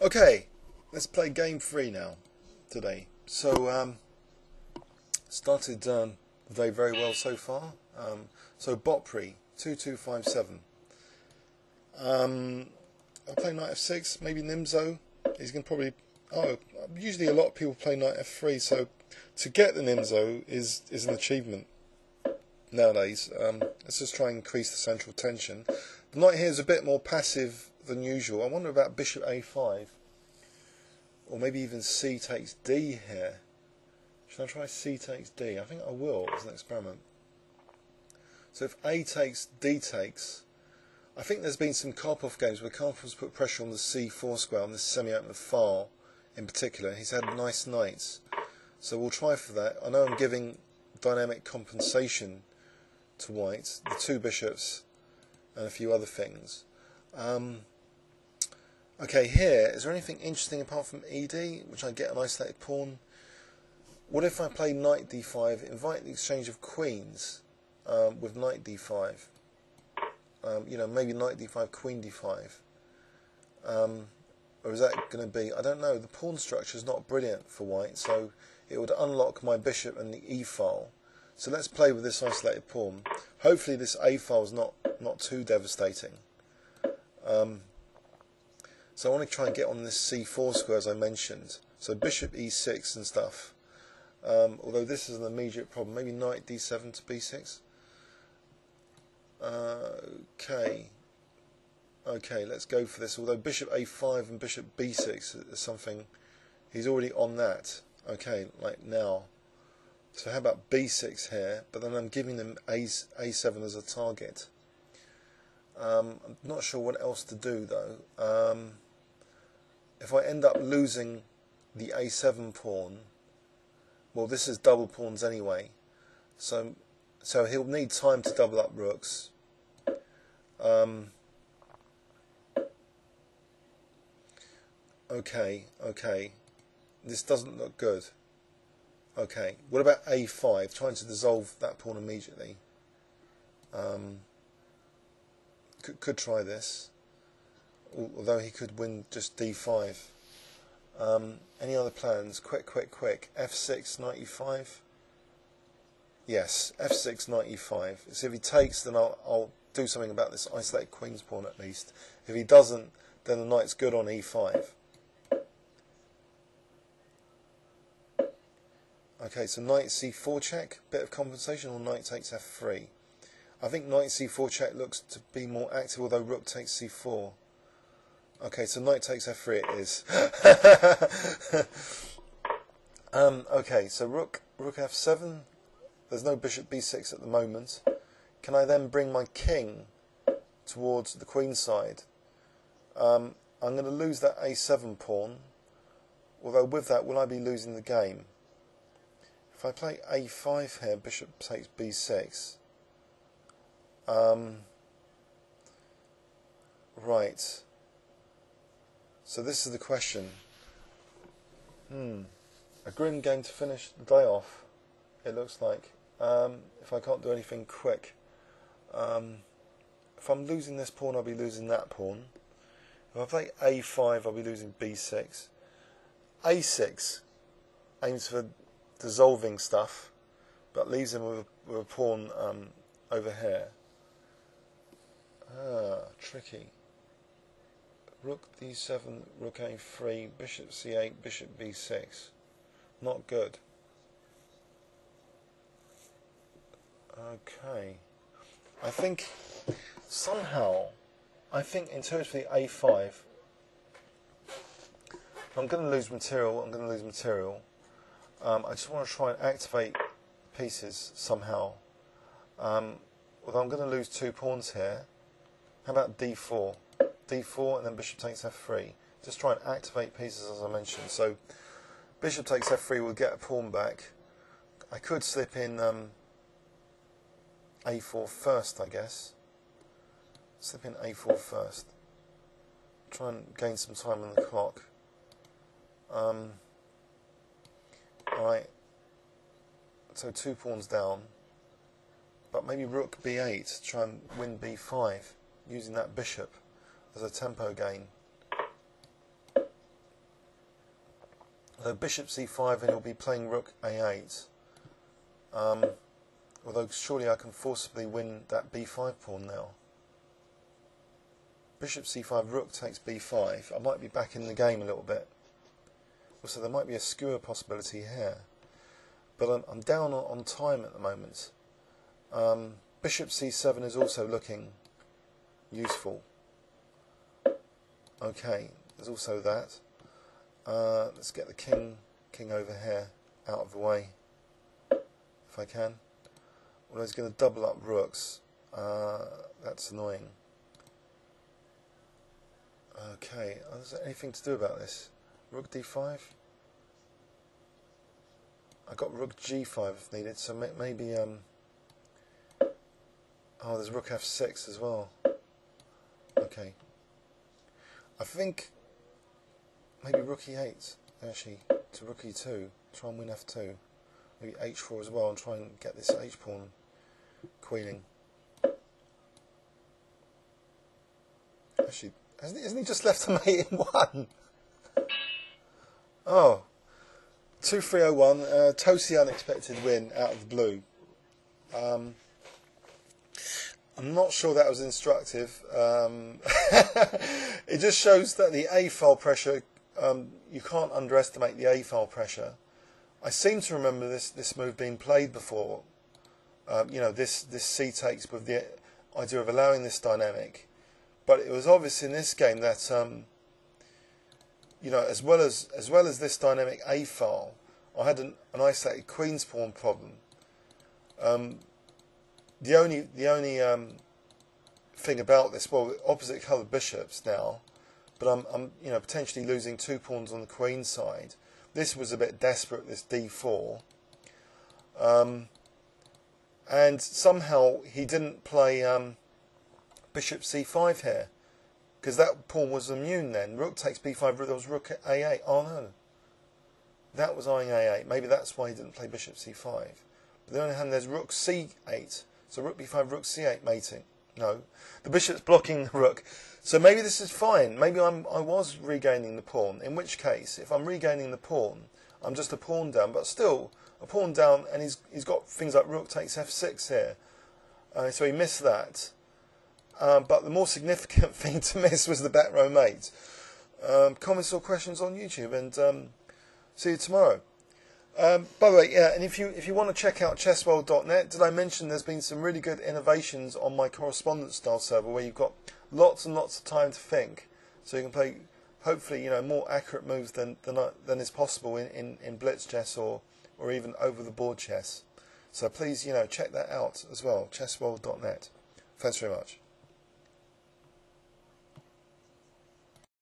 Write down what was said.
Okay, let's play game 3 now today. So started the day very well so far. So bopry 2257. I'll play knight f6, maybe Nimzo. He's going to probably. Usually a lot of people play knight f3, so to get the Nimzo is an achievement nowadays. Let's just try and increase the central tension. The knight here is a bit more passive than usual. I wonder about bishop a5, or maybe even c takes d here. Should I try c takes d? I think I will as an experiment. So if a takes, d takes. I think there's been some Karpov games where Karpov's put pressure on the c4 square on this semi-open file in particular. He's had nice knights, so we'll try for that. I know I'm giving dynamic compensation to white, the two bishops and a few other things. Okay, here, is there anything interesting apart from ed, which I get an isolated pawn? What if I play knight d5, invite the exchange of queens with knight d5? You know, maybe knight d5, queen d5. Or is that going to be, I don't know, the pawn structure is not brilliant for white, so it would unlock my bishop and the e file. So let's play with this isolated pawn. Hopefully this a file is not too devastating. So I want to try and get on this c4 square as I mentioned. So bishop e6 and stuff. Although this is an immediate problem. Maybe knight d7 to b6. Okay, let's go for this. Although bishop a5 and bishop b6 is something, he's already on that. Okay, like now. So how about b6 here? But then I'm giving them a7 as a target. I'm not sure what else to do though. If I end up losing the a7 pawn, well, this is double pawns anyway. So he'll need time to double up rooks. Okay. This doesn't look good. Okay, what about a5? Trying to dissolve that pawn immediately. Could try this. Although he could win just d5. Any other plans? Quick. f6, knight e5. Yes, f6, knight e5. So if he takes, then I'll do something about this isolated queen's pawn at least. If he doesn't, then the knight's good on e5. Okay, so knight c4 check, bit of compensation, or knight takes f3. I think knight c4 check looks to be more active, although rook takes c4. Okay, so knight takes f3 it is. Okay, so rook f7. There's no bishop b6 at the moment. Can I then bring my king towards the queen side? I'm going to lose that a7 pawn, although with that, will I be losing the game? If I play a5 here, bishop takes b6. Right. So this is the question. A grim game to finish the day off, it looks like. If I can't do anything quick. If I'm losing this pawn, I'll be losing that pawn. If I play a5, I'll be losing b6. a6 aims for dissolving stuff, but leaves him with a pawn over here. Tricky. Rook d7, rook a3, bishop c8, bishop b6. Not good. Okay. I think intuitively a5. I'm going to lose material. I just want to try and activate pieces somehow. Although I'm going to lose two pawns here. How about d4? d4 and then bishop takes f3. Just try and activate pieces as I mentioned. So bishop takes f3 will get a pawn back. I could slip in a4 first, I guess. Slip in a4 first. Try and gain some time on the clock. Alright. So two pawns down. But maybe rook b8 to try and win b5 using that bishop as a tempo gain. bishop c5, and he'll be playing rook a8. Although surely I can forcibly win that b5 pawn now. Bishop c5, rook takes b5. I might be back in the game a little bit. Also, there might be a skewer possibility here. But I'm down on time at the moment. Bishop c7 is also looking useful. Okay, there's also that. Let's get the king over here out of the way, if I can. Well, he's going to double up rooks. That's annoying. Okay, is there anything to do about this? Rook d5? I got rook g5 if needed, so maybe oh, there's rook f6 as well. Okay. I think maybe rook e8 actually to rook e2, try and win f2. Maybe h4 as well and try and get this h pawn queening. Actually, isn't he just left a mate in one? Oh, 2-3-0-1, totally unexpected win out of the blue. I'm not sure that was instructive. It just shows that the A-file pressure, you can't underestimate the A-file pressure. I seem to remember this move being played before. You know, this C takes with the idea of allowing this dynamic. But it was obvious in this game that you know, as well as this dynamic A-file, I had an isolated queen's pawn problem. The only thing about this, well, opposite coloured bishops now, but I'm you know, potentially losing 2 pawns on the queen side. This was a bit desperate, this d4, and somehow he didn't play bishop c5 here, because that pawn was immune then. Rook takes b5, there was rook a8. Oh no, that was eyeing a8. Maybe that's why he didn't play bishop c5. But on the other hand, there's rook c8. So rook b5, rook c8 mating. No, the bishop's blocking the rook. So maybe this is fine. Maybe I was regaining the pawn. In which case, if I'm regaining the pawn, I'm just a pawn down. But still, a pawn down, and he's got things like rook takes f6 here. So he missed that. But the more significant thing to miss was the back row mate. Comments or questions on YouTube, and see you tomorrow. By the way, yeah, and if you want to check out chessworld.net, did I mention there's been some really good innovations on my correspondence style server where you've got lots and lots of time to think, so you can play hopefully, you know, more accurate moves than is possible in Blitz chess or even over the board chess. So please, you know, check that out as well, chessworld.net. Thanks very much.